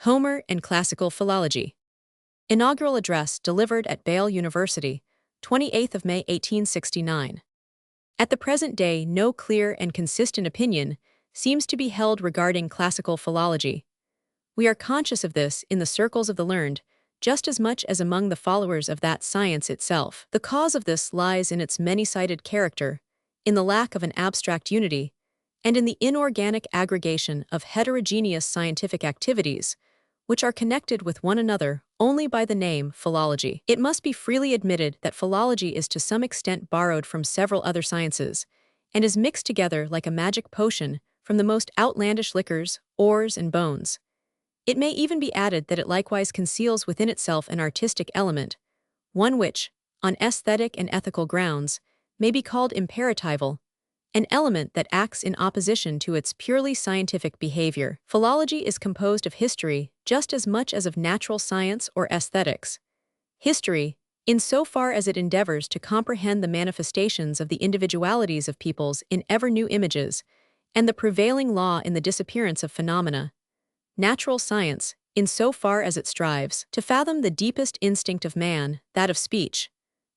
Homer and Classical Philology. Inaugural address delivered at Bale University, 28th of May 1869. At the present day, no clear and consistent opinion seems to be held regarding classical philology. We are conscious of this in the circles of the learned, just as much as among the followers of that science itself. The cause of this lies in its many-sided character, in the lack of an abstract unity, and in the inorganic aggregation of heterogeneous scientific activities, which are connected with one another only by the name philology. It must be freely admitted that philology is to some extent borrowed from several other sciences, and is mixed together like a magic potion from the most outlandish liquors, ores, and bones. It may even be added that it likewise conceals within itself an artistic element, one which, on aesthetic and ethical grounds, may be called imperatival, an element that acts in opposition to its purely scientific behavior. Philology is composed of history just as much as of natural science or aesthetics. History, insofar as it endeavors to comprehend the manifestations of the individualities of peoples in ever-new images, and the prevailing law in the disappearance of phenomena. Natural science, insofar as it strives to fathom the deepest instinct of man, that of speech.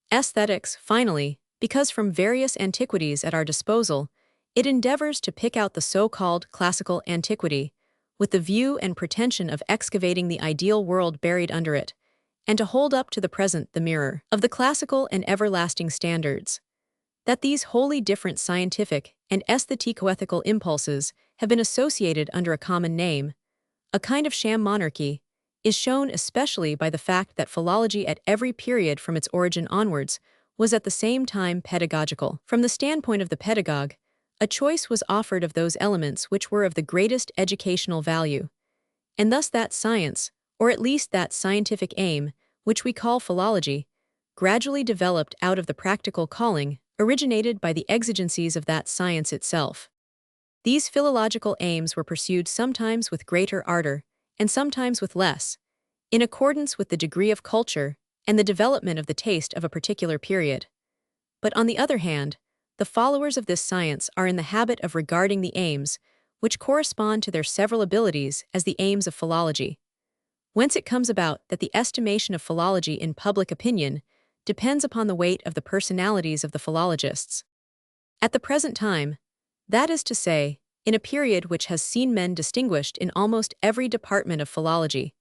Aesthetics, finally, because from various antiquities at our disposal, it endeavors to pick out the so-called classical antiquity, with the view and pretension of excavating the ideal world buried under it, and to hold up to the present the mirror of the classical and everlasting standards. That these wholly different scientific and aesthetico-ethical impulses have been associated under a common name, a kind of sham monarchy, is shown especially by the fact that philology at every period from its origin onwards was at the same time pedagogical. From the standpoint of the pedagogue, a choice was offered of those elements which were of the greatest educational value, and thus that science, or at least that scientific aim, which we call philology, gradually developed out of the practical calling originated by the exigencies of that science itself. These philological aims were pursued sometimes with greater ardor, and sometimes with less, in accordance with the degree of culture and the development of the taste of a particular period. But on the other hand, the followers of this science are in the habit of regarding the aims, which correspond to their several abilities, as the aims of philology. Whence it comes about that the estimation of philology in public opinion depends upon the weight of the personalities of the philologists. At the present time, that is to say, in a period which has seen men distinguished in almost every department of philology,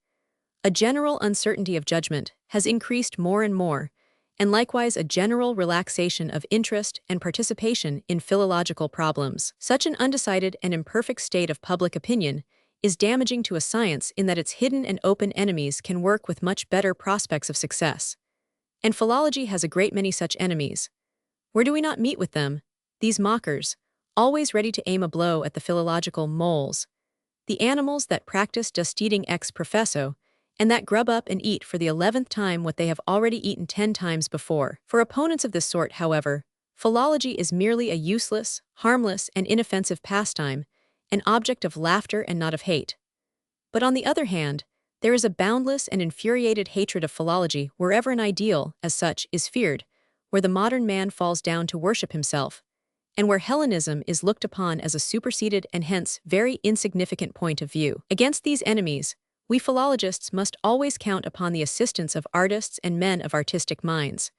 a general uncertainty of judgment has increased more and more, and likewise a general relaxation of interest and participation in philological problems. Such an undecided and imperfect state of public opinion is damaging to a science in that its hidden and open enemies can work with much better prospects of success. And philology has a great many such enemies. Where do we not meet with them, these mockers, always ready to aim a blow at the philological moles, the animals that practice just eating ex professo, and that grub up and eat for the 11th time what they have already eaten 10 times before. For opponents of this sort, however, philology is merely a useless, harmless, and inoffensive pastime, an object of laughter and not of hate. But on the other hand, there is a boundless and infuriated hatred of philology wherever an ideal, as such, is feared, where the modern man falls down to worship himself, and where Hellenism is looked upon as a superseded and hence very insignificant point of view. Against these enemies, we philologists must always count upon the assistance of artists and men of artistic minds,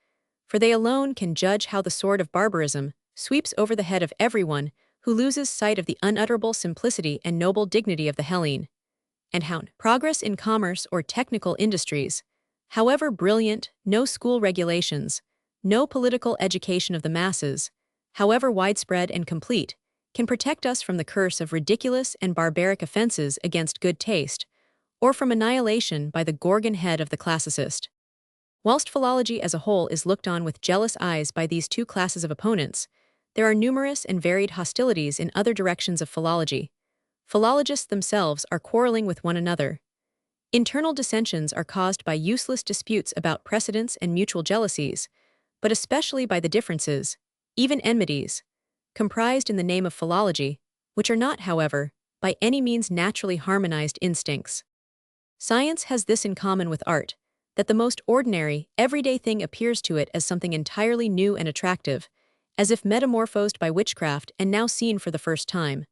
for they alone can judge how the sword of barbarism sweeps over the head of everyone who loses sight of the unutterable simplicity and noble dignity of the Hellene, and how progress in commerce or technical industries, however brilliant, no school regulations, no political education of the masses, however widespread and complete, can protect us from the curse of ridiculous and barbaric offenses against good taste, or from annihilation by the Gorgon head of the classicist. Whilst philology as a whole is looked on with jealous eyes by these two classes of opponents, there are numerous and varied hostilities in other directions of philology. Philologists themselves are quarreling with one another. Internal dissensions are caused by useless disputes about precedents and mutual jealousies, but especially by the differences, even enmities, comprised in the name of philology, which are not, however, by any means naturally harmonized instincts. Science has this in common with art, that the most ordinary, everyday thing appears to it as something entirely new and attractive, as if metamorphosed by witchcraft and now seen for the first time.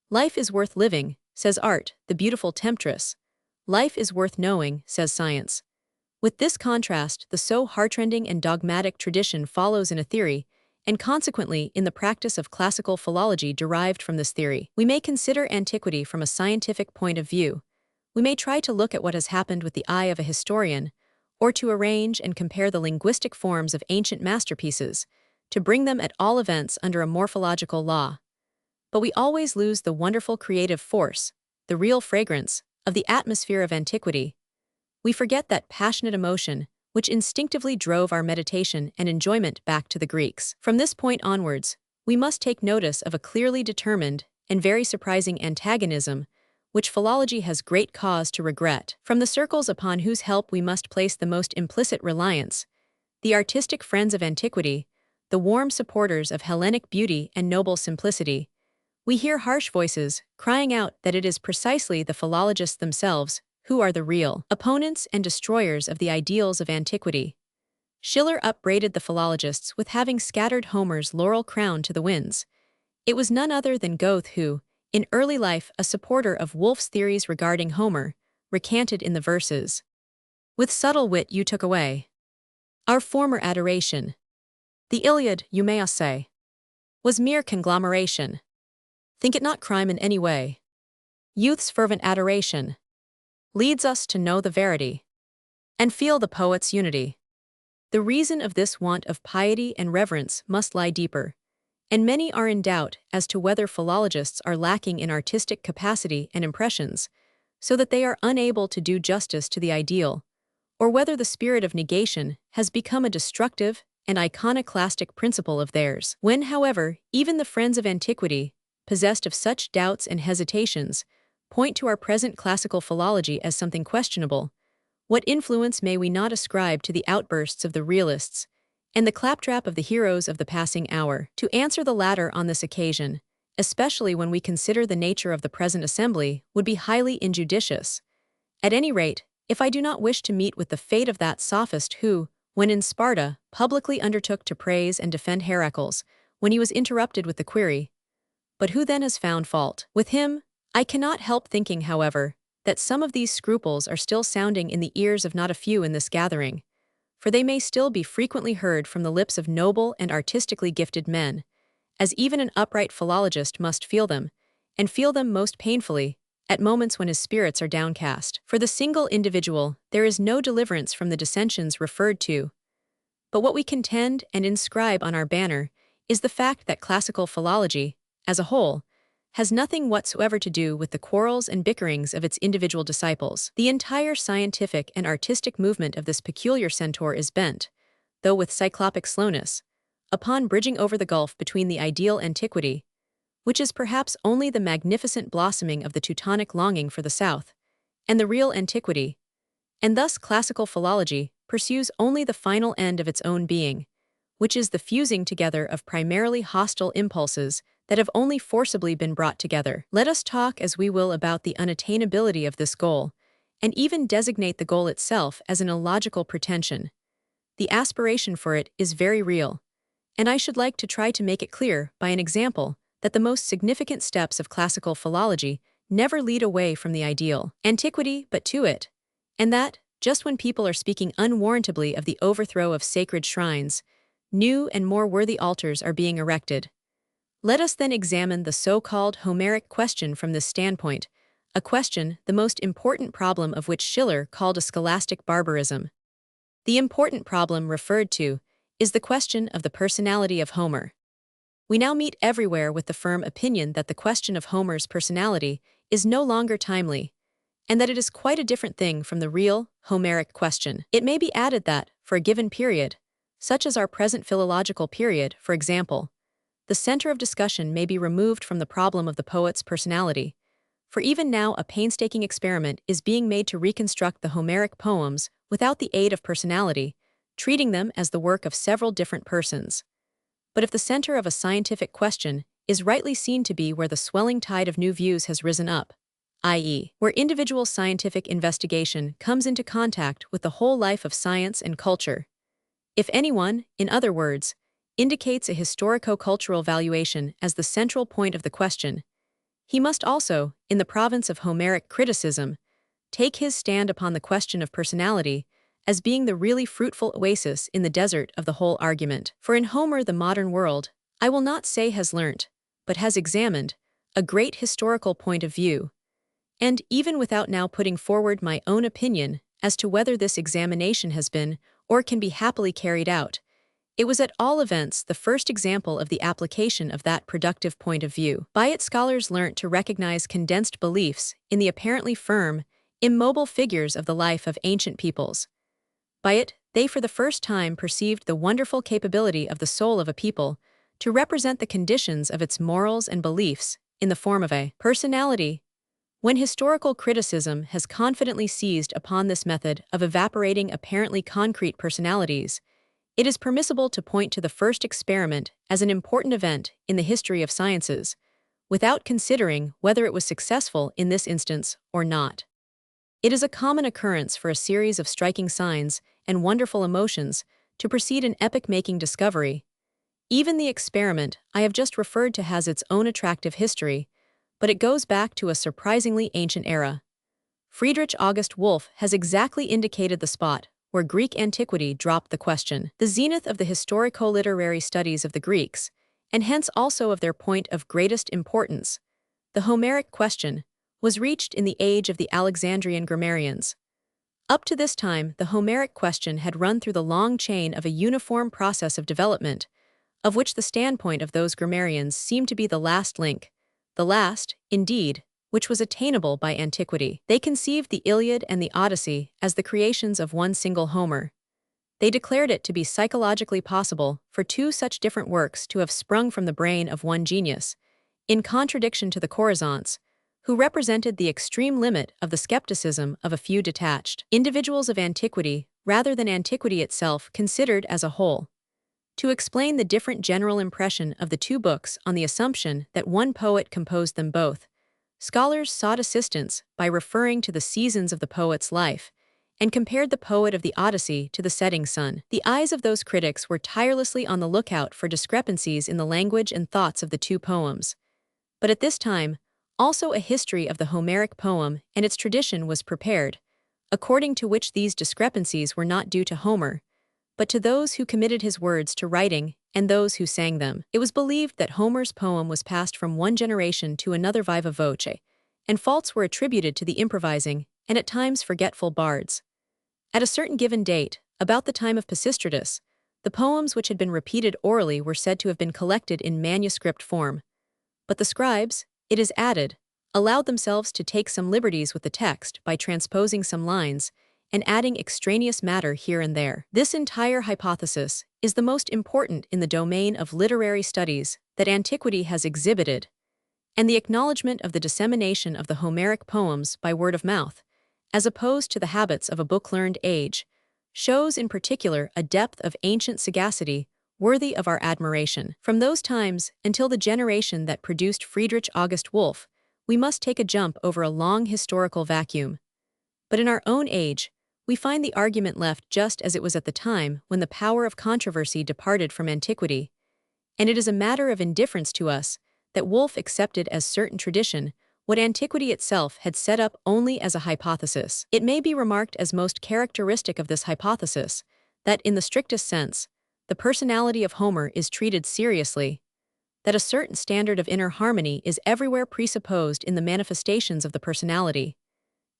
Life is worth living, says art, the beautiful temptress, Life is worth knowing, says science. With this contrast, the so heartrending and dogmatic tradition follows in a theory, and consequently in the practice of classical philology derived from this theory. We may consider antiquity from a scientific point of view. We may try to look at what has happened with the eye of a historian, or to arrange and compare the linguistic forms of ancient masterpieces, to bring them at all events under a morphological law. But we always lose the wonderful creative force, the real fragrance, of the atmosphere of antiquity. We forget that passionate emotion, which instinctively drove our meditation and enjoyment back to the Greeks. From this point onwards, we must take notice of a clearly determined and very surprising antagonism, which philology has great cause to regret. From the circles upon whose help we must place the most implicit reliance, the artistic friends of antiquity, the warm supporters of Hellenic beauty and noble simplicity, we hear harsh voices crying out that it is precisely the philologists themselves who are the real opponents and destroyers of the ideals of antiquity. Schiller upbraided the philologists with having scattered Homer's laurel crown to the winds. It was none other than Goethe who, in early life a supporter of Wolff's theories regarding Homer, recanted in the verses, "With subtle wit you took away our former adoration. The Iliad, you may say, was mere conglomeration. Think it not crime in any way. Youth's fervent adoration leads us to know the verity, and feel the poet's unity. The reason of this want of piety and reverence must lie deeper, and many are in doubt as to whether philologists are lacking in artistic capacity and impressions, so that they are unable to do justice to the ideal, or whether the spirit of negation has become a destructive and iconoclastic principle of theirs. When, however, even the friends of antiquity, possessed of such doubts and hesitations, point to our present classical philology as something questionable, what influence may we not ascribe to the outbursts of the realists and the claptrap of the heroes of the passing hour? To answer the latter on this occasion, especially when we consider the nature of the present assembly, would be highly injudicious. At any rate, if I do not wish to meet with the fate of that sophist who, when in Sparta, publicly undertook to praise and defend Heracles, when he was interrupted with the query, "But who then has found fault with him?" I cannot help thinking, however, that some of these scruples are still sounding in the ears of not a few in this gathering, for they may still be frequently heard from the lips of noble and artistically gifted men, as even an upright philologist must feel them, and feel them most painfully, at moments when his spirits are downcast. For the single individual, there is no deliverance from the dissensions referred to, but what we contend and inscribe on our banner is the fact that classical philology, as a whole, has nothing whatsoever to do with the quarrels and bickerings of its individual disciples. The entire scientific and artistic movement of this peculiar centaur is bent, though with cyclopic slowness, upon bridging over the gulf between the ideal antiquity, which is perhaps only the magnificent blossoming of the Teutonic longing for the South, and the real antiquity, and thus classical philology pursues only the final end of its own being, which is the fusing together of primarily hostile impulses that have only forcibly been brought together. Let us talk as we will about the unattainability of this goal, and even designate the goal itself as an illogical pretension. The aspiration for it is very real, and I should like to try to make it clear by an example that the most significant steps of classical philology never lead away from the ideal antiquity but to it, and that, just when people are speaking unwarrantably of the overthrow of sacred shrines, new and more worthy altars are being erected. Let us then examine the so-called Homeric question from this standpoint, a question the most important problem of which Schiller called a scholastic barbarism. The important problem referred to is the question of the personality of Homer. We now meet everywhere with the firm opinion that the question of Homer's personality is no longer timely, and that it is quite a different thing from the real, Homeric question. It may be added that, for a given period, such as our present philological period, for example, the center of discussion may be removed from the problem of the poet's personality, for even now a painstaking experiment is being made to reconstruct the Homeric poems without the aid of personality, treating them as the work of several different persons. But if the center of a scientific question is rightly seen to be where the swelling tide of new views has risen up, i.e., where individual scientific investigation comes into contact with the whole life of science and culture, if anyone, in other words, indicates a historico-cultural valuation as the central point of the question, he must also, in the province of Homeric criticism, take his stand upon the question of personality as being the really fruitful oasis in the desert of the whole argument. For in Homer the modern world, I will not say has learnt, but has examined, a great historical point of view, and even without now putting forward my own opinion as to whether this examination has been or can be happily carried out, it was at all events the first example of the application of that productive point of view. By it scholars learnt to recognize condensed beliefs in the apparently firm, immobile figures of the life of ancient peoples. By it, they for the first time perceived the wonderful capability of the soul of a people to represent the conditions of its morals and beliefs in the form of a personality. When historical criticism has confidently seized upon this method of evaporating apparently concrete personalities, it is permissible to point to the first experiment as an important event in the history of sciences, without considering whether it was successful in this instance or not. It is a common occurrence for a series of striking signs and wonderful emotions to precede an epoch-making discovery. Even the experiment I have just referred to has its own attractive history, but it goes back to a surprisingly ancient era. Friedrich August Wolff has exactly indicated the spot where Greek antiquity dropped the question. The zenith of the historico-literary studies of the Greeks, and hence also of their point of greatest importance, the Homeric question, was reached in the age of the Alexandrian grammarians. Up to this time, the Homeric question had run through the long chain of a uniform process of development, of which the standpoint of those grammarians seemed to be the last link, the last, indeed, which was attainable by antiquity. They conceived the Iliad and the Odyssey as the creations of one single Homer. They declared it to be psychologically possible for two such different works to have sprung from the brain of one genius, in contradiction to the Chorazants, who represented the extreme limit of the skepticism of a few detached individuals of antiquity rather than antiquity itself considered as a whole. To explain the different general impression of the two books on the assumption that one poet composed them both, scholars sought assistance by referring to the seasons of the poet's life, and compared the poet of the Odyssey to the setting sun. The eyes of those critics were tirelessly on the lookout for discrepancies in the language and thoughts of the two poems. But at this time, also a history of the Homeric poem and its tradition was prepared, according to which these discrepancies were not due to Homer, but to those who committed his words to writing and those who sang them. It was believed that Homer's poem was passed from one generation to another viva voce, and faults were attributed to the improvising and at times forgetful bards. At a certain given date, about the time of Pisistratus, the poems which had been repeated orally were said to have been collected in manuscript form. But the scribes, it is added, allowed themselves to take some liberties with the text by transposing some lines and adding extraneous matter here and there. This entire hypothesis is the most important in the domain of literary studies that antiquity has exhibited, and the acknowledgement of the dissemination of the Homeric poems by word of mouth, as opposed to the habits of a book-learned age, shows in particular a depth of ancient sagacity worthy of our admiration. From those times until the generation that produced Friedrich August Wolff, we must take a jump over a long historical vacuum. But in our own age, we find the argument left just as it was at the time when the power of controversy departed from antiquity, and it is a matter of indifference to us that Wolff accepted as certain tradition what antiquity itself had set up only as a hypothesis. It may be remarked as most characteristic of this hypothesis that, in the strictest sense, the personality of Homer is treated seriously, that a certain standard of inner harmony is everywhere presupposed in the manifestations of the personality,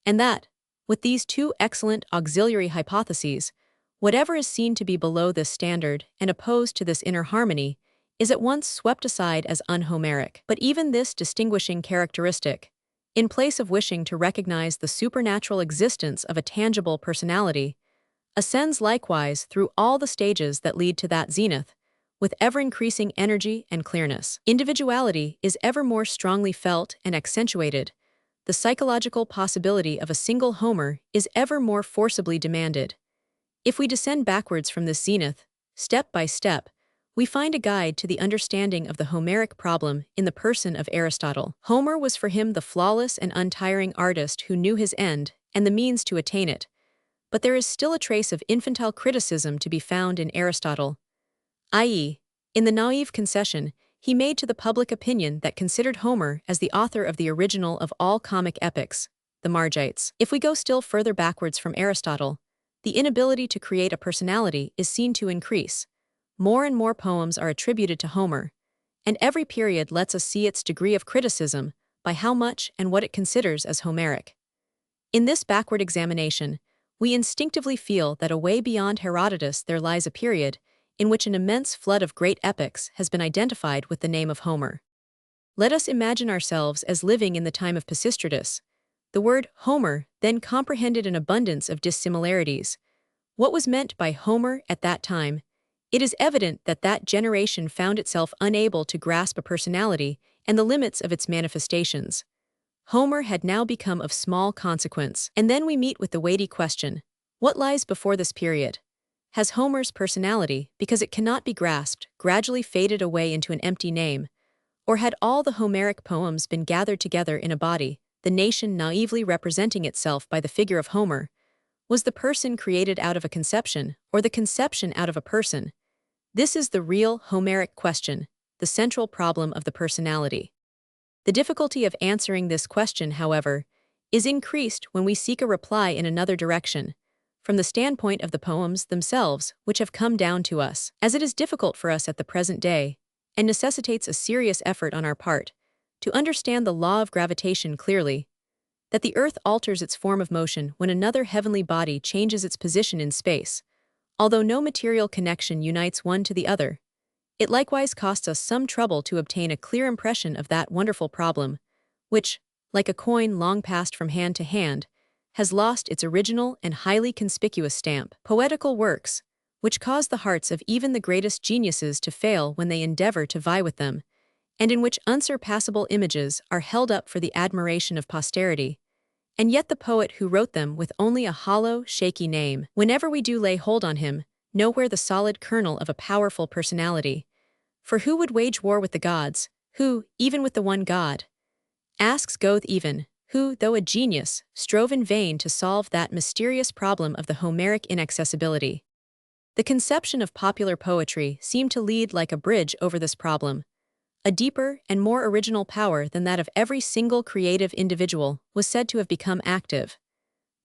and that, with these two excellent auxiliary hypotheses, whatever is seen to be below this standard and opposed to this inner harmony is at once swept aside as un-Homeric. But even this distinguishing characteristic, in place of wishing to recognize the supernatural existence of a tangible personality, ascends likewise through all the stages that lead to that zenith, with ever-increasing energy and clearness. Individuality is ever more strongly felt and accentuated. The psychological possibility of a single Homer is ever more forcibly demanded. If we descend backwards from this zenith, step by step, we find a guide to the understanding of the Homeric problem in the person of Aristotle. Homer was for him the flawless and untiring artist who knew his end and the means to attain it. But there is still a trace of infantile criticism to be found in Aristotle, i.e., in the naive concession he made to the public opinion that considered Homer as the author of the original of all comic epics, the Margites. If we go still further backwards from Aristotle, the inability to create a personality is seen to increase. More and more poems are attributed to Homer, and every period lets us see its degree of criticism by how much and what it considers as Homeric. In this backward examination, we instinctively feel that away beyond Herodotus there lies a period in which an immense flood of great epics has been identified with the name of Homer. Let us imagine ourselves as living in the time of Pisistratus. The word Homer then comprehended an abundance of dissimilarities. What was meant by Homer at that time? It is evident that that generation found itself unable to grasp a personality and the limits of its manifestations. Homer had now become of small consequence. And then we meet with the weighty question: what lies before this period? Has Homer's personality, because it cannot be grasped, gradually faded away into an empty name? Or had all the Homeric poems been gathered together in a body, the nation naively representing itself by the figure of Homer? Was the person created out of a conception, or the conception out of a person? This is the real Homeric question, the central problem of the personality. The difficulty of answering this question, however, is increased when we seek a reply in another direction, from the standpoint of the poems themselves which have come down to us, as it is difficult for us at the present day, and necessitates a serious effort on our part, to understand the law of gravitation clearly, that the earth alters its form of motion when another heavenly body changes its position in space. Although no material connection unites one to the other, it likewise costs us some trouble to obtain a clear impression of that wonderful problem, which, like a coin long passed from hand to hand, has lost its original and highly conspicuous stamp. Poetical works, which cause the hearts of even the greatest geniuses to fail when they endeavor to vie with them, and in which unsurpassable images are held up for the admiration of posterity, and yet the poet who wrote them with only a hollow, shaky name. Whenever we do lay hold on him, nowhere the solid kernel of a powerful personality. For who would wage war with the gods, who, even with the one God? Asks Goethe even, who, though a genius, strove in vain to solve that mysterious problem of the Homeric inaccessibility. The conception of popular poetry seemed to lead like a bridge over this problem. A deeper and more original power than that of every single creative individual was said to have become active.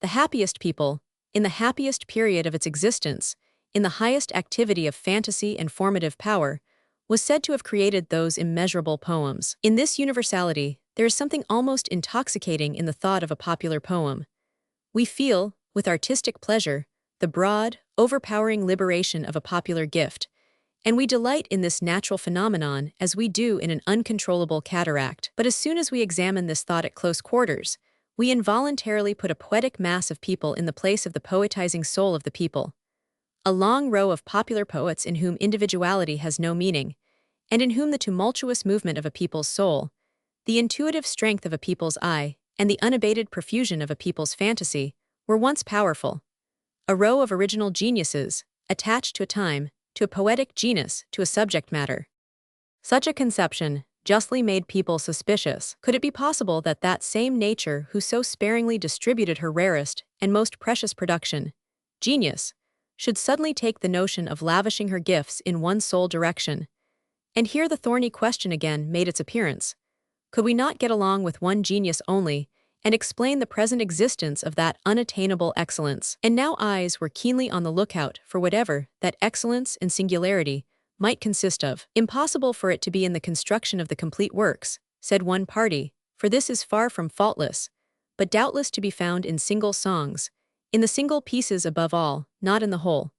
The happiest people, in the happiest period of its existence, in the highest activity of fantasy and formative power, was said to have created those immeasurable poems. In this universality, there is something almost intoxicating in the thought of a popular poem. We feel, with artistic pleasure, the broad, overpowering liberation of a popular gift, and we delight in this natural phenomenon as we do in an uncontrollable cataract. But as soon as we examine this thought at close quarters, we involuntarily put a poetic mass of people in the place of the poetizing soul of the people. A long row of popular poets in whom individuality has no meaning, and in whom the tumultuous movement of a people's soul, the intuitive strength of a people's eye, and the unabated profusion of a people's fantasy were once powerful. A row of original geniuses, attached to a time, to a poetic genus, to a subject matter. Such a conception justly made people suspicious. Could it be possible that that same nature who so sparingly distributed her rarest and most precious production, genius, should suddenly take the notion of lavishing her gifts in one sole direction? And here the thorny question again made its appearance. Could we not get along with one genius only, and explain the present existence of that unattainable excellence? And now eyes were keenly on the lookout for whatever that excellence and singularity might consist of. Impossible for it to be in the construction of the complete works, said one party, for this is far from faultless, but doubtless to be found in single songs, in the single pieces above all, not in the whole.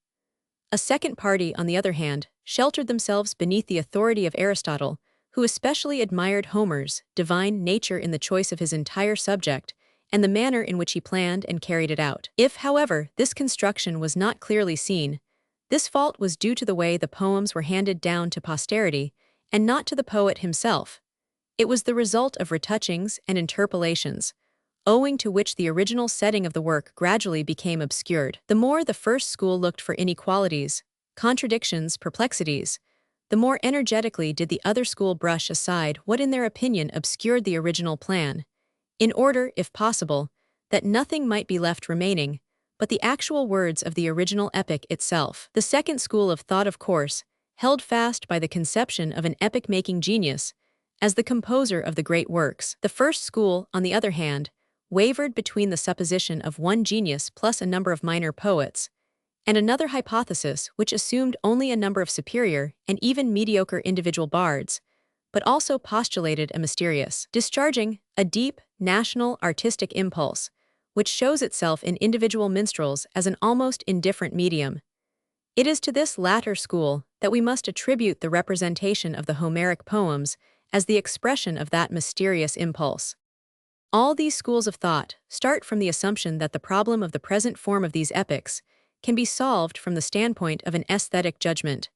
A second party, on the other hand, sheltered themselves beneath the authority of Aristotle, who especially admired Homer's divine nature in the choice of his entire subject and the manner in which he planned and carried it out. If, however, this construction was not clearly seen, this fault was due to the way the poems were handed down to posterity and not to the poet himself. It was the result of retouchings and interpolations, owing to which the original setting of the work gradually became obscured. The more the first school looked for inequalities, contradictions, perplexities, the more energetically did the other school brush aside what in their opinion obscured the original plan, in order, if possible, that nothing might be left remaining but the actual words of the original epic itself. The second school of thought, of course, held fast by the conception of an epic-making genius as the composer of the great works. The first school, on the other hand, wavered between the supposition of one genius plus a number of minor poets, and another hypothesis which assumed only a number of superior and even mediocre individual bards, but also postulated a mysterious, discharging a deep, national artistic impulse, which shows itself in individual minstrels as an almost indifferent medium. It is to this latter school that we must attribute the representation of the Homeric poems as the expression of that mysterious impulse. All these schools of thought start from the assumption that the problem of the present form of these epics can be solved from the standpoint of an aesthetic judgment,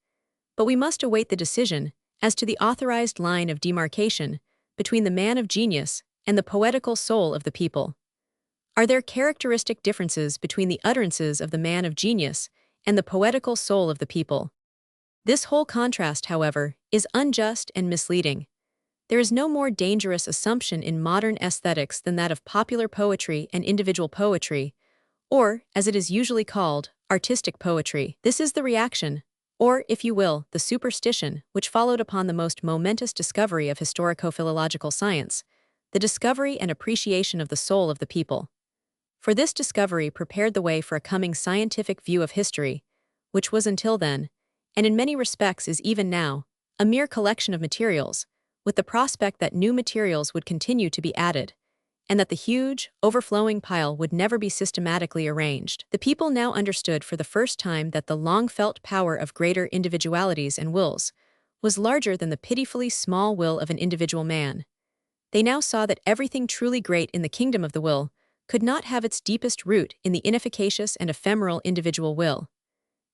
but we must await the decision as to the authorized line of demarcation between the man of genius and the poetical soul of the people. Are there characteristic differences between the utterances of the man of genius and the poetical soul of the people? This whole contrast, however, is unjust and misleading. There is no more dangerous assumption in modern aesthetics than that of popular poetry and individual poetry, or, as it is usually called, artistic poetry. This is the reaction, or, if you will, the superstition, which followed upon the most momentous discovery of historico-philological science, the discovery and appreciation of the soul of the people. For this discovery prepared the way for a coming scientific view of history, which was until then, and in many respects is even now, a mere collection of materials, with the prospect that new materials would continue to be added, and that the huge, overflowing pile would never be systematically arranged. The people now understood for the first time that the long-felt power of greater individualities and wills was larger than the pitifully small will of an individual man. They now saw that everything truly great in the kingdom of the will could not have its deepest root in the inefficacious and ephemeral individual will.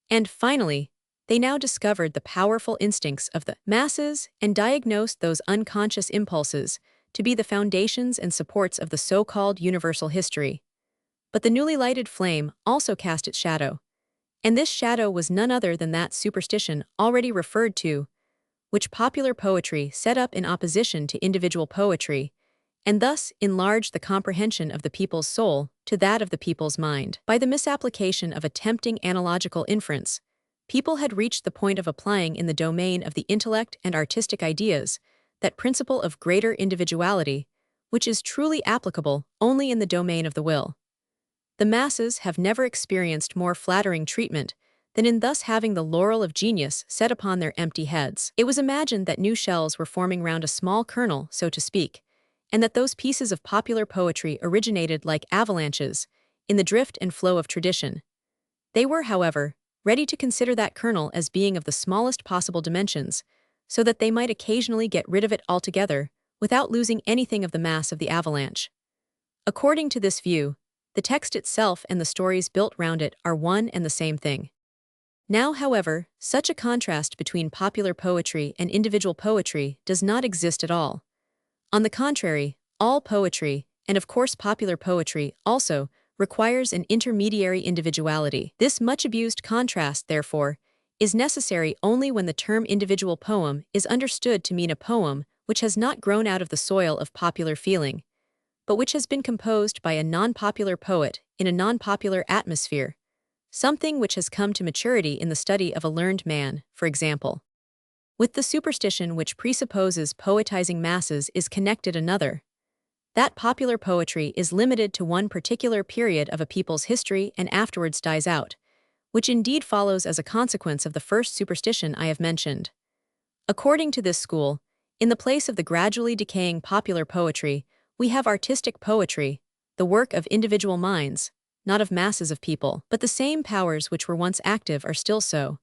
And finally, they now discovered the powerful instincts of the masses and diagnosed those unconscious impulses to be the foundations and supports of the so-called universal history. But the newly lighted flame also cast its shadow, and this shadow was none other than that superstition already referred to, which popular poetry set up in opposition to individual poetry, and thus enlarged the comprehension of the people's soul to that of the people's mind. By the misapplication of a tempting analogical inference, people had reached the point of applying in the domain of the intellect and artistic ideas that principle of greater individuality, which is truly applicable only in the domain of the will. The masses have never experienced more flattering treatment than in thus having the laurel of genius set upon their empty heads. It was imagined that new shells were forming round a small kernel, so to speak, and that those pieces of popular poetry originated like avalanches in the drift and flow of tradition. They were, however, ready to consider that kernel as being of the smallest possible dimensions, so that they might occasionally get rid of it altogether without losing anything of the mass of the avalanche. According to this view, the text itself and the stories built round it are one and the same thing. Now, however, such a contrast between popular poetry and individual poetry does not exist at all. On the contrary, all poetry, and of course popular poetry also, requires an intermediary individuality. This much-abused contrast, therefore, is necessary only when the term individual poem is understood to mean a poem which has not grown out of the soil of popular feeling, but which has been composed by a non-popular poet in a non-popular atmosphere, something which has come to maturity in the study of a learned man, for example. With the superstition which presupposes poetizing masses is connected another. That popular poetry is limited to one particular period of a people's history and afterwards dies out, which indeed follows as a consequence of the first superstition I have mentioned. According to this school, in the place of the gradually decaying popular poetry, we have artistic poetry, the work of individual minds, not of masses of people. But the same powers which were once active are still so,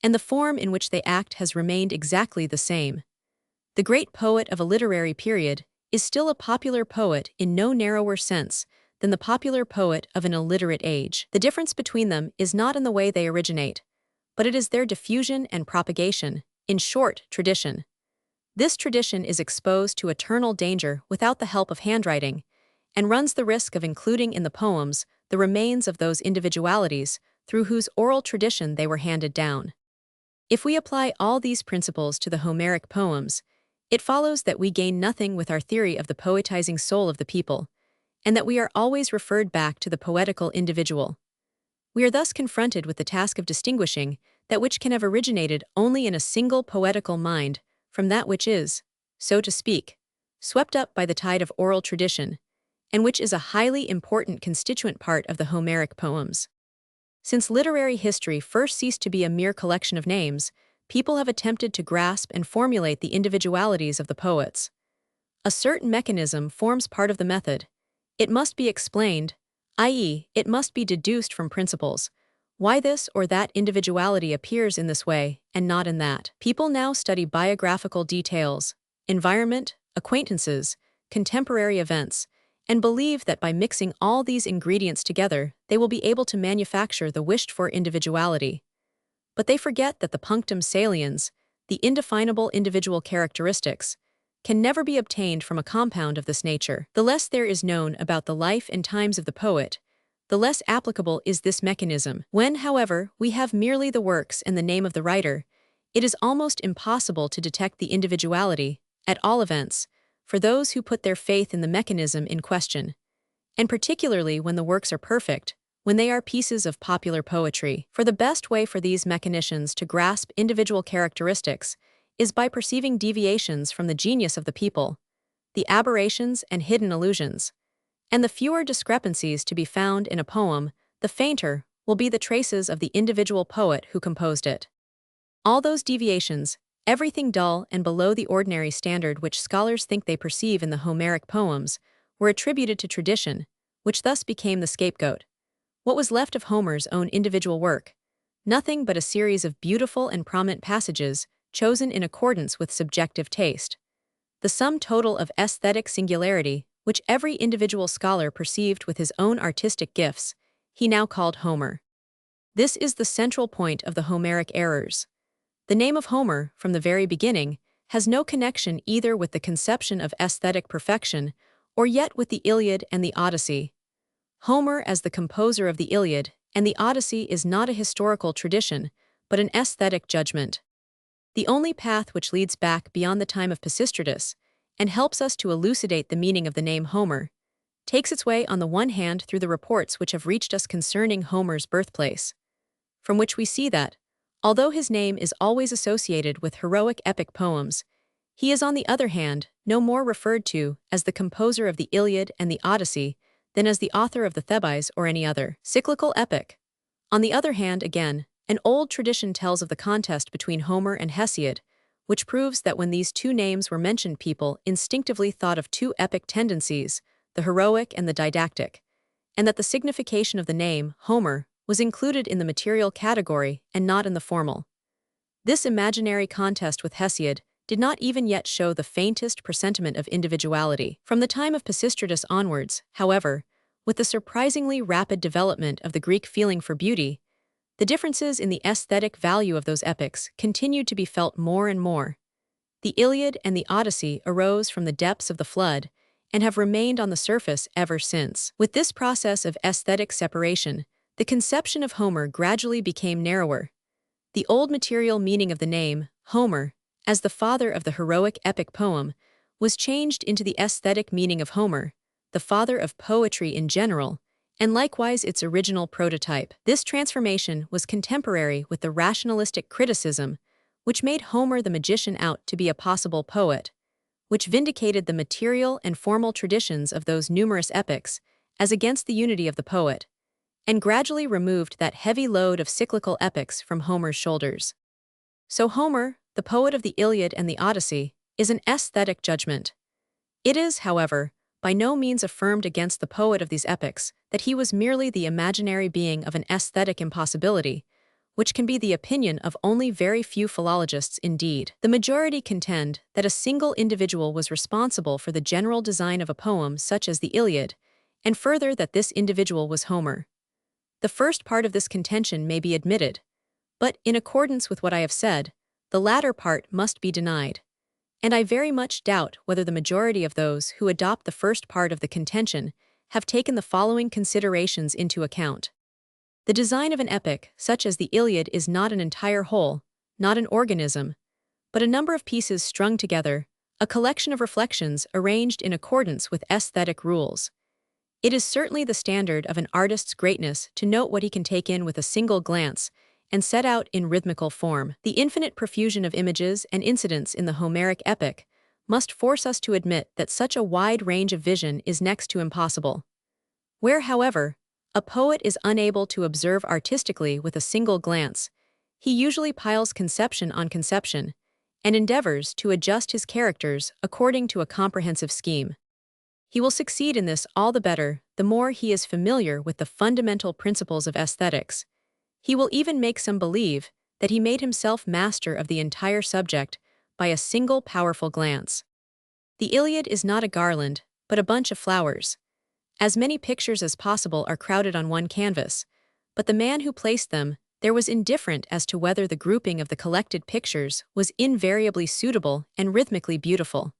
and the form in which they act has remained exactly the same. The great poet of a literary period is still a popular poet in no narrower sense than the popular poet of an illiterate age. The difference between them is not in the way they originate, but it is their diffusion and propagation, in short, tradition. This tradition is exposed to eternal danger without the help of handwriting, and runs the risk of including in the poems the remains of those individualities through whose oral tradition they were handed down. If we apply all these principles to the Homeric poems, it follows that we gain nothing with our theory of the poetizing soul of the people, and that we are always referred back to the poetical individual. We are thus confronted with the task of distinguishing that which can have originated only in a single poetical mind from that which is, so to speak, swept up by the tide of oral tradition, and which is a highly important constituent part of the Homeric poems. Since literary history first ceased to be a mere collection of names, people have attempted to grasp and formulate the individualities of the poets. A certain mechanism forms part of the method. It must be explained, i.e., it must be deduced from principles. Why this or that individuality appears in this way and not in that. People now study biographical details, environment, acquaintances, contemporary events, and believe that by mixing all these ingredients together, they will be able to manufacture the wished-for individuality. But they forget that the punctum saliens, the indefinable individual characteristics, can never be obtained from a compound of this nature. The less there is known about the life and times of the poet, the less applicable is this mechanism. When, however, we have merely the works and the name of the writer, it is almost impossible to detect the individuality, at all events, for those who put their faith in the mechanism in question, and particularly when the works are perfect, when they are pieces of popular poetry. For the best way for these mechanicians to grasp individual characteristics is by perceiving deviations from the genius of the people, the aberrations and hidden allusions. And the fewer discrepancies to be found in a poem, the fainter will be the traces of the individual poet who composed it. All those deviations, everything dull and below the ordinary standard which scholars think they perceive in the Homeric poems, were attributed to tradition, which thus became the scapegoat. What was left of Homer's own individual work? Nothing but a series of beautiful and prominent passages chosen in accordance with subjective taste. The sum total of aesthetic singularity, which every individual scholar perceived with his own artistic gifts, he now called Homer. This is the central point of the Homeric errors. The name of Homer, from the very beginning, has no connection either with the conception of aesthetic perfection or yet with the Iliad and the Odyssey. Homer, as the composer of the Iliad and the Odyssey, is not a historical tradition, but an aesthetic judgment. The only path which leads back beyond the time of Pisistratus and helps us to elucidate the meaning of the name Homer, takes its way on the one hand through the reports which have reached us concerning Homer's birthplace, from which we see that, although his name is always associated with heroic epic poems, he is on the other hand no more referred to as the composer of the Iliad and the Odyssey than as the author of the Thebais or any other cyclical epic. On the other hand, again, an old tradition tells of the contest between Homer and Hesiod, which proves that when these two names were mentioned, people instinctively thought of two epic tendencies, the heroic and the didactic, and that the signification of the name, Homer, was included in the material category and not in the formal. This imaginary contest with Hesiod did not even yet show the faintest presentiment of individuality. From the time of Pisistratus onwards, however, with the surprisingly rapid development of the Greek feeling for beauty, the differences in the aesthetic value of those epics continued to be felt more and more. The Iliad and the Odyssey arose from the depths of the flood and have remained on the surface ever since. With this process of aesthetic separation, the conception of Homer gradually became narrower. The old material meaning of the name, Homer, as the father of the heroic epic poem, was changed into the aesthetic meaning of Homer, the father of poetry in general, and likewise its original prototype. This transformation was contemporary with the rationalistic criticism, which made Homer the magician out to be a possible poet, which vindicated the material and formal traditions of those numerous epics as against the unity of the poet, and gradually removed that heavy load of cyclical epics from Homer's shoulders. So Homer, the poet of the Iliad and the Odyssey, is an aesthetic judgment. It is, however, by no means affirmed against the poet of these epics that he was merely the imaginary being of an aesthetic impossibility, which can be the opinion of only very few philologists indeed. The majority contend that a single individual was responsible for the general design of a poem such as the Iliad, and further that this individual was Homer. The first part of this contention may be admitted, but in accordance with what I have said, the latter part must be denied. And I very much doubt whether the majority of those who adopt the first part of the contention have taken the following considerations into account. The design of an epic, such as the Iliad, is not an entire whole, not an organism, but a number of pieces strung together, a collection of reflections arranged in accordance with aesthetic rules. It is certainly the standard of an artist's greatness to note what he can take in with a single glance and set out in rhythmical form. The infinite profusion of images and incidents in the Homeric epic must force us to admit that such a wide range of vision is next to impossible. Where, however, a poet is unable to observe artistically with a single glance, he usually piles conception on conception and endeavors to adjust his characters according to a comprehensive scheme. He will succeed in this all the better the more he is familiar with the fundamental principles of aesthetics. He will even make some believe that he made himself master of the entire subject by a single powerful glance. The Iliad is not a garland, but a bunch of flowers. As many pictures as possible are crowded on one canvas, but the man who placed them there was indifferent as to whether the grouping of the collected pictures was invariably suitable and rhythmically beautiful.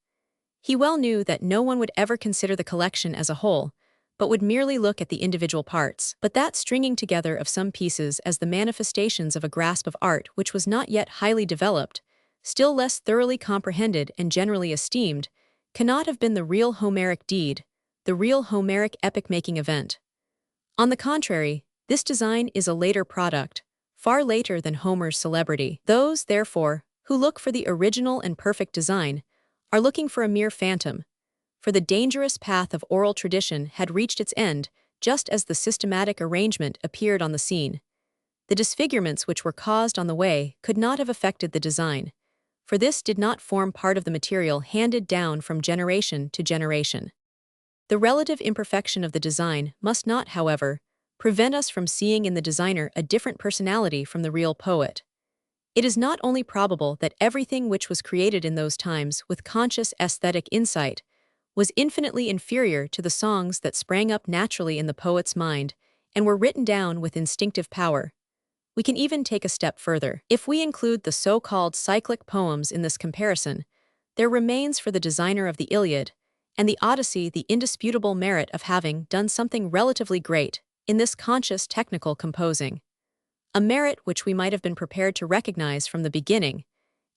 He well knew that no one would ever consider the collection as a whole, but would merely look at the individual parts. But that stringing together of some pieces as the manifestations of a grasp of art which was not yet highly developed, still less thoroughly comprehended and generally esteemed, cannot have been the real Homeric deed, the real Homeric epic-making event. On the contrary, this design is a later product, far later than Homer's celebrity. Those, therefore, who look for the original and perfect design are looking for a mere phantom, for the dangerous path of oral tradition had reached its end just as the systematic arrangement appeared on the scene. The disfigurements which were caused on the way could not have affected the design, for this did not form part of the material handed down from generation to generation. The relative imperfection of the design must not, however, prevent us from seeing in the designer a different personality from the real poet. It is not only probable that everything which was created in those times with conscious aesthetic insight was infinitely inferior to the songs that sprang up naturally in the poet's mind and were written down with instinctive power. We can even take a step further. If we include the so-called cyclic poems in this comparison, there remains for the designer of the Iliad and the Odyssey the indisputable merit of having done something relatively great in this conscious technical composing. A merit which we might have been prepared to recognize from the beginning,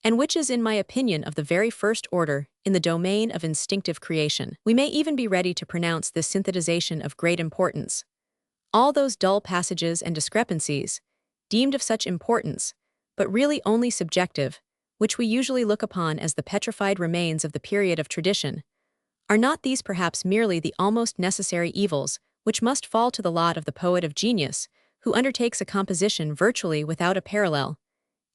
and which is in my opinion of the very first order in the domain of instinctive creation. We may even be ready to pronounce this synthesization of great importance. All those dull passages and discrepancies, deemed of such importance, but really only subjective, which we usually look upon as the petrified remains of the period of tradition, are not these perhaps merely the almost necessary evils which must fall to the lot of the poet of genius, who undertakes a composition virtually without a parallel,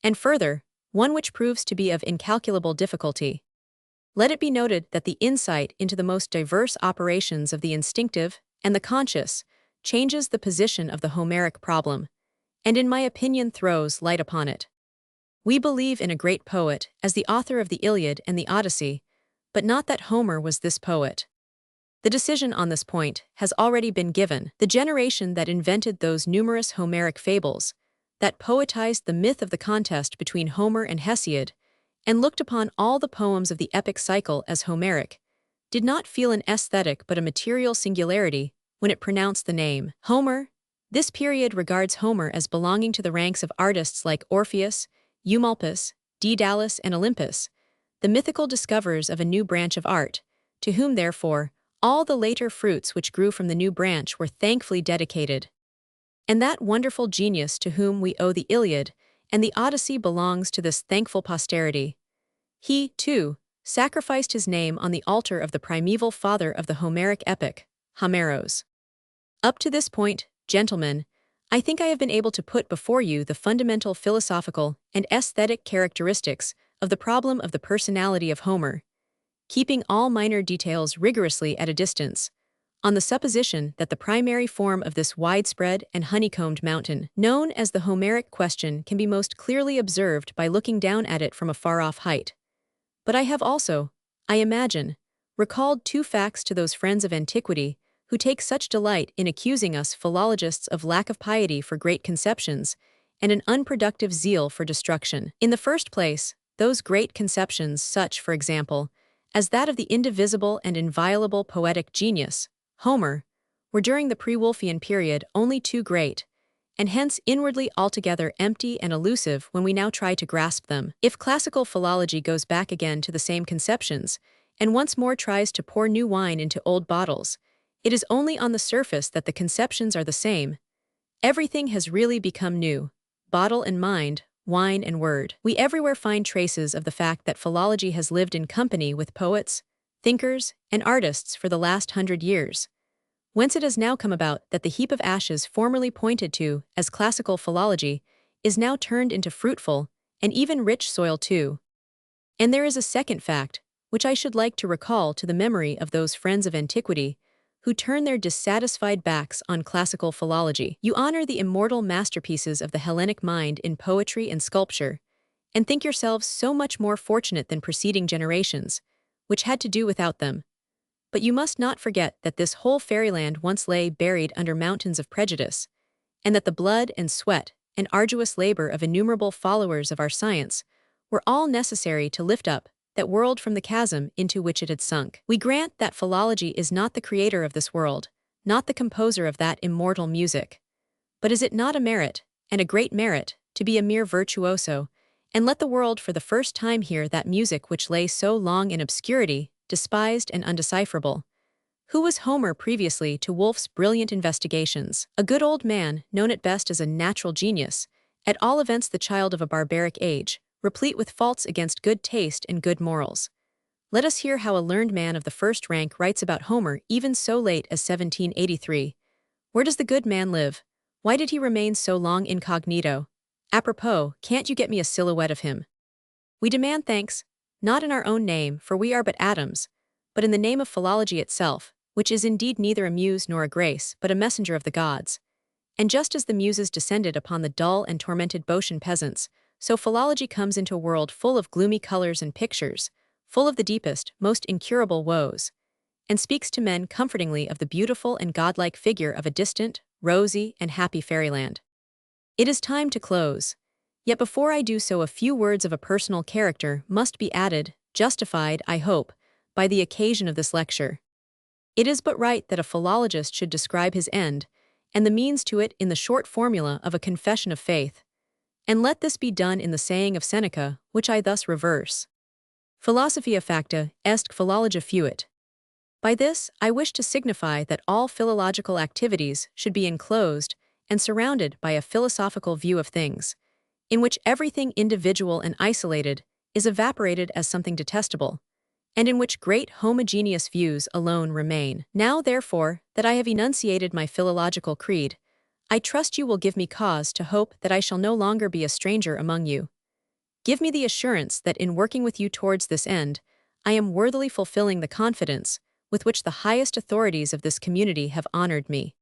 and further, one which proves to be of incalculable difficulty? Let it be noted that the insight into the most diverse operations of the instinctive and the conscious changes the position of the Homeric problem, and in my opinion throws light upon it. We believe in a great poet as the author of the Iliad and the Odyssey, but not that Homer was this poet. The decision on this point has already been given. The generation that invented those numerous Homeric fables, that poetized the myth of the contest between Homer and Hesiod, and looked upon all the poems of the epic cycle as Homeric, did not feel an aesthetic but a material singularity when it pronounced the name Homer. This period regards Homer as belonging to the ranks of artists like Orpheus, Eumolpus, Daedalus, and Olympus, the mythical discoverers of a new branch of art, to whom, therefore, all the later fruits which grew from the new branch were thankfully dedicated. And that wonderful genius to whom we owe the Iliad and the Odyssey belongs to this thankful posterity. He, too, sacrificed his name on the altar of the primeval father of the Homeric epic, Homeros. Up to this point, gentlemen, I think I have been able to put before you the fundamental philosophical and aesthetic characteristics of the problem of the personality of Homer, keeping all minor details rigorously at a distance, on the supposition that the primary form of this widespread and honeycombed mountain, known as the Homeric question, can be most clearly observed by looking down at it from a far-off height. But I have also, I imagine, recalled two facts to those friends of antiquity who take such delight in accusing us philologists of lack of piety for great conceptions and an unproductive zeal for destruction. In the first place, those great conceptions, such, for example, as that of the indivisible and inviolable poetic genius, Homer, were during the pre-Wolfian period only too great, and hence inwardly altogether empty and elusive when we now try to grasp them. If classical philology goes back again to the same conceptions, and once more tries to pour new wine into old bottles, it is only on the surface that the conceptions are the same. Everything has really become new, bottle and mind, wine, and word. We everywhere find traces of the fact that philology has lived in company with poets, thinkers, and artists for the last 100 years. Whence it has now come about that the heap of ashes formerly pointed to as classical philology is now turned into fruitful and even rich soil too. And there is a second fact, which I should like to recall to the memory of those friends of antiquity who turn their dissatisfied backs on classical philology. You honor the immortal masterpieces of the Hellenic mind in poetry and sculpture, and think yourselves so much more fortunate than preceding generations, which had to do without them. But you must not forget that this whole fairyland once lay buried under mountains of prejudice, and that the blood and sweat and arduous labor of innumerable followers of our science were all necessary to lift up that world from the chasm into which it had sunk. We grant that philology is not the creator of this world, not the composer of that immortal music. But is it not a merit, and a great merit, to be a mere virtuoso, and let the world for the first time hear that music which lay so long in obscurity, despised and undecipherable? Who was Homer previously to Wolfe's brilliant investigations? A good old man, known at best as a natural genius, at all events the child of a barbaric age, replete with faults against good taste and good morals. Let us hear how a learned man of the first rank writes about Homer even so late as 1783. Where does the good man live? Why did he remain so long incognito? Apropos, can't you get me a silhouette of him? We demand thanks, not in our own name, for we are but atoms, but in the name of philology itself, which is indeed neither a muse nor a grace, but a messenger of the gods. And just as the muses descended upon the dull and tormented Boeotian peasants, so philology comes into a world full of gloomy colors and pictures, full of the deepest, most incurable woes, and speaks to men comfortingly of the beautiful and godlike figure of a distant, rosy, and happy fairyland. It is time to close. Yet before I do so, a few words of a personal character must be added, justified, I hope, by the occasion of this lecture. It is but right that a philologist should describe his end, and the means to it in the short formula of a confession of faith. And let this be done in the saying of Seneca, which I thus reverse. Philosophia facta est philologia fuit. By this, I wish to signify that all philological activities should be enclosed and surrounded by a philosophical view of things, in which everything individual and isolated is evaporated as something detestable, and in which great homogeneous views alone remain. Now, therefore, that I have enunciated my philological creed, I trust you will give me cause to hope that I shall no longer be a stranger among you. Give me the assurance that in working with you towards this end, I am worthily fulfilling the confidence with which the highest authorities of this community have honored me.